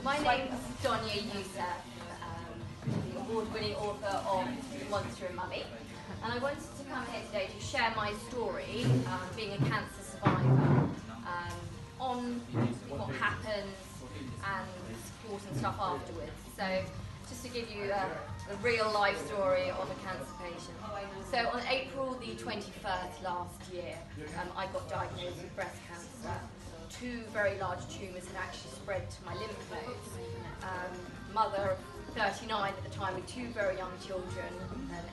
My name's Donia Youssef, the award-winning author of Monster and Mummy, and I wanted to come here today to share my story, being a cancer survivor, on what happens and support and stuff afterwards. So, just to give you a real life story of a cancer patient. So on April the 21st last year, I got diagnosed with breast cancer. 2 very large tumours had actually spread to my lymph nodes. Mother of 39 at the time with 2 very young children,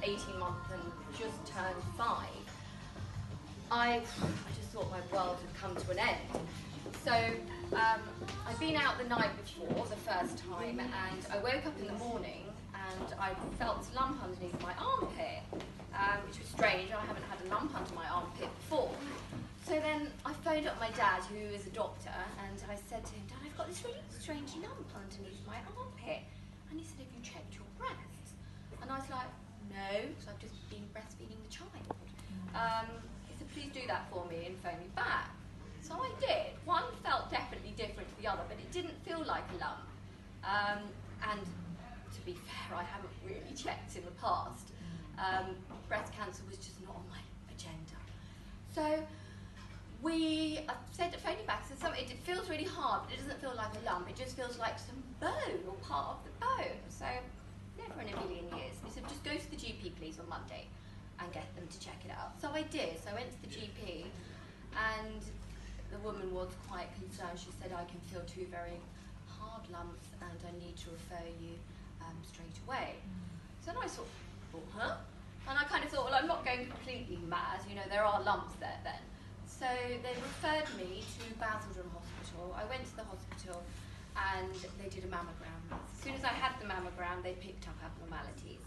18 months and just turned 5. I just thought my world had come to an end. So I'd been out the night before, the first time, and I woke up in the morning and I felt a lump underneath my armpit, which was strange. I haven't had a lump under my armpit before. So then I phoned up my dad, who is a doctor, and I said to him, "Dad, I've got this really strange lump underneath my armpit." And he said, "Have you checked your breasts?" And I was like, "No, because I've just been breastfeeding the child." He said, "Please do that for me and phone me back." So I did. One felt definitely different to the other, but it didn't feel like a lump. And to be fair, I haven't really checked in the past. Breast cancer was just not on my agenda. So I said, phone you back, said, it feels really hard, but it doesn't feel like a lump. It just feels like some bone or part of the bone. So never in a million years. He said, "Just go to the GP, please, on Monday and get them to check it out." So I did. So I went to the GP, and the woman was quite concerned. She said, "I can feel 2 very hard lumps and I need to refer you straight away." So then I sort of thought, huh? And I kind of thought, well, I'm not going completely mad. You know, there are lumps there then. So they referred me to Basildon Hospital. I went to the hospital and they did a mammogram. As soon as I had the mammogram, they picked up abnormalities.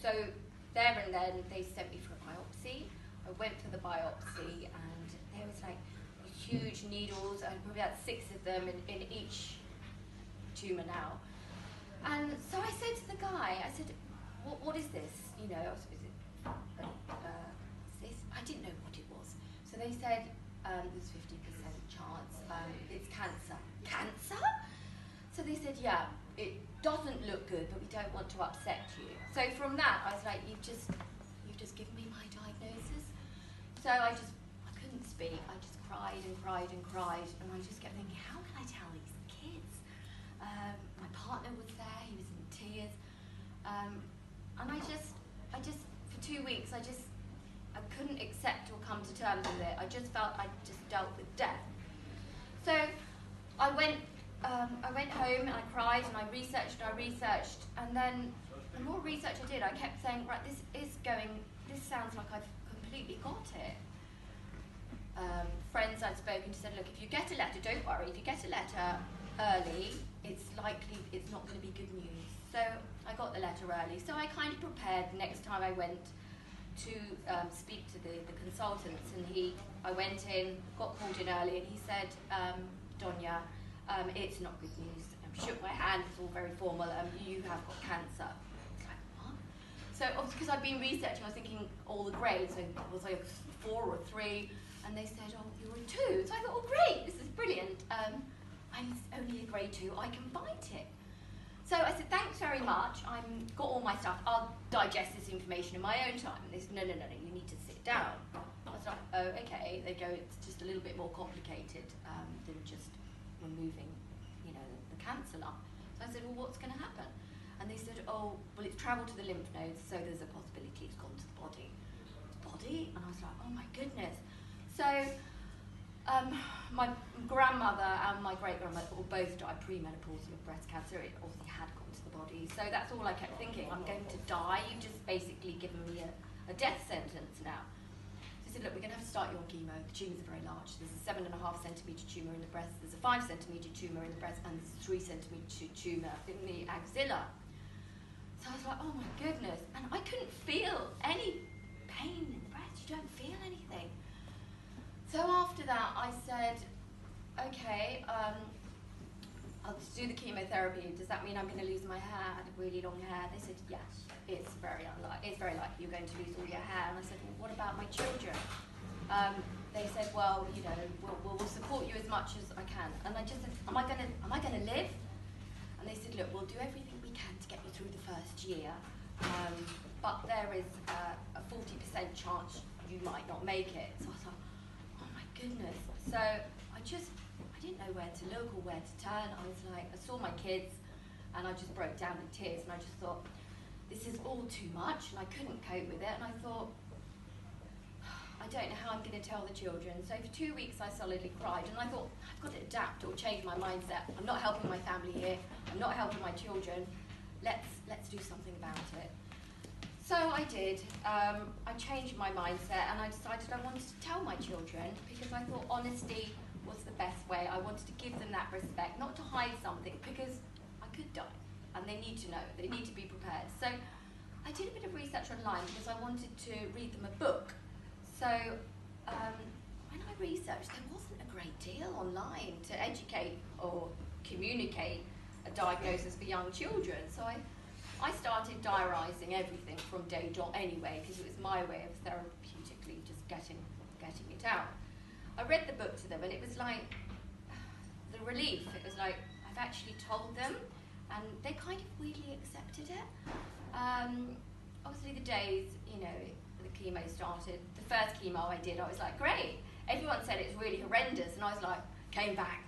So there and then they sent me for a biopsy. I went for the biopsy and there was like huge needles, and probably about 6 of them in each tumour now. And so I said to the guy, I said, what is this? You know, this? I didn't know what it was. So they said, there's 50% chance, it's cancer. Cancer? So they said, yeah, it doesn't look good, but we don't want to upset you. So from that, I was like, you've just given me my diagnosis. So I couldn't speak. I just cried and cried and cried, and I just kept thinking, how can I tell these kids? My partner was there, he was in tears, and I just, for 2 weeks, I couldn't accept or come to terms with it. I just felt I just dealt with death. So I went home and I cried and I researched, and then the more research I did, I kept saying, right, this sounds like I've completely got it. Friends I'd spoken to said, look, if you get a letter, don't worry, if you get a letter early, it's likely it's not going to be good news. So I got the letter early. So I kind of prepared next time I went to speak to the consultants, and I went in, got called in early, and he said, "Donia, it's not good news." Shook my hand, it was all very formal, "You have got cancer." I was like, what? So obviously, because I'd been researching, I was thinking all the grades, so was I 4 or 3? And they said, "Oh, you're a 2." So I thought, oh great, this is brilliant. I'm only a grade 2, I can fight it. So I said, "Thanks very much, I've got all my stuff, I'll digest this information in my own time." And they said, no, you need to sit down. I was like, oh, okay. They go, it's just a little bit more complicated than just removing, you know, the cancer lump. So I said, well, what's going to happen? And they said, oh, well, it's travelled to the lymph nodes, so there's a possibility it's gone to the body. Body? And I was like, oh my goodness. So my grandmother and my great-grandmother both died premenopausal of breast cancer. It obviously had gone to the body. So that's all I kept thinking. I'm going to die. You've just basically given me a death sentence now. So I said, look, we're going to have to start you on chemo. The tumours are very large. There's a 7.5 centimetre tumour in the breast. There's a 5 centimetre tumour in the breast, and there's a 3 centimetre tumour in the axilla. So I was like, oh my goodness. And I couldn't feel any pain in the breast. You don't feel anything. So after that, I said, okay, I'll do the chemotherapy. Does that mean I'm going to lose my hair? I had really long hair. They said, yes, it's very likely you're going to lose all your hair. And I said, well, what about my children? They said, well, you know, we'll support you as much as I can. And I just said, am I going to live? we'll do everything we can to get you through the first year, but there is a 40% chance you might not make it. So I thought, oh my goodness. So I didn't know where to look or where to turn. I was like, I saw my kids and I just broke down in tears, and I just thought, this is all too much, and I couldn't cope with it. And I thought, I don't know how I'm going to tell the children. So for 2 weeks I solidly cried, and I thought, I've got to adapt or change my mindset. I'm not helping my family here. I'm not helping my children. Let's do something about it. So I did. I changed my mindset, and I decided I wanted to tell my children, because I thought honesty was the best way. I wanted to give them that respect, not to hide something, because I could die, and they need to know. They need to be prepared. So I did a bit of research online because I wanted to read them a book. So when I researched, there wasn't a great deal online to educate or communicate a diagnosis for young children. So I started diarising everything from day dot anyway, because it was my way of therapeutically just getting it out. I read the book to them, and it was like the relief. It was like I've actually told them, and they kind of weirdly accepted it. Obviously the days, the chemo started, the first chemo I did, I was like, great. Everyone said it was really horrendous, and I was like, came back,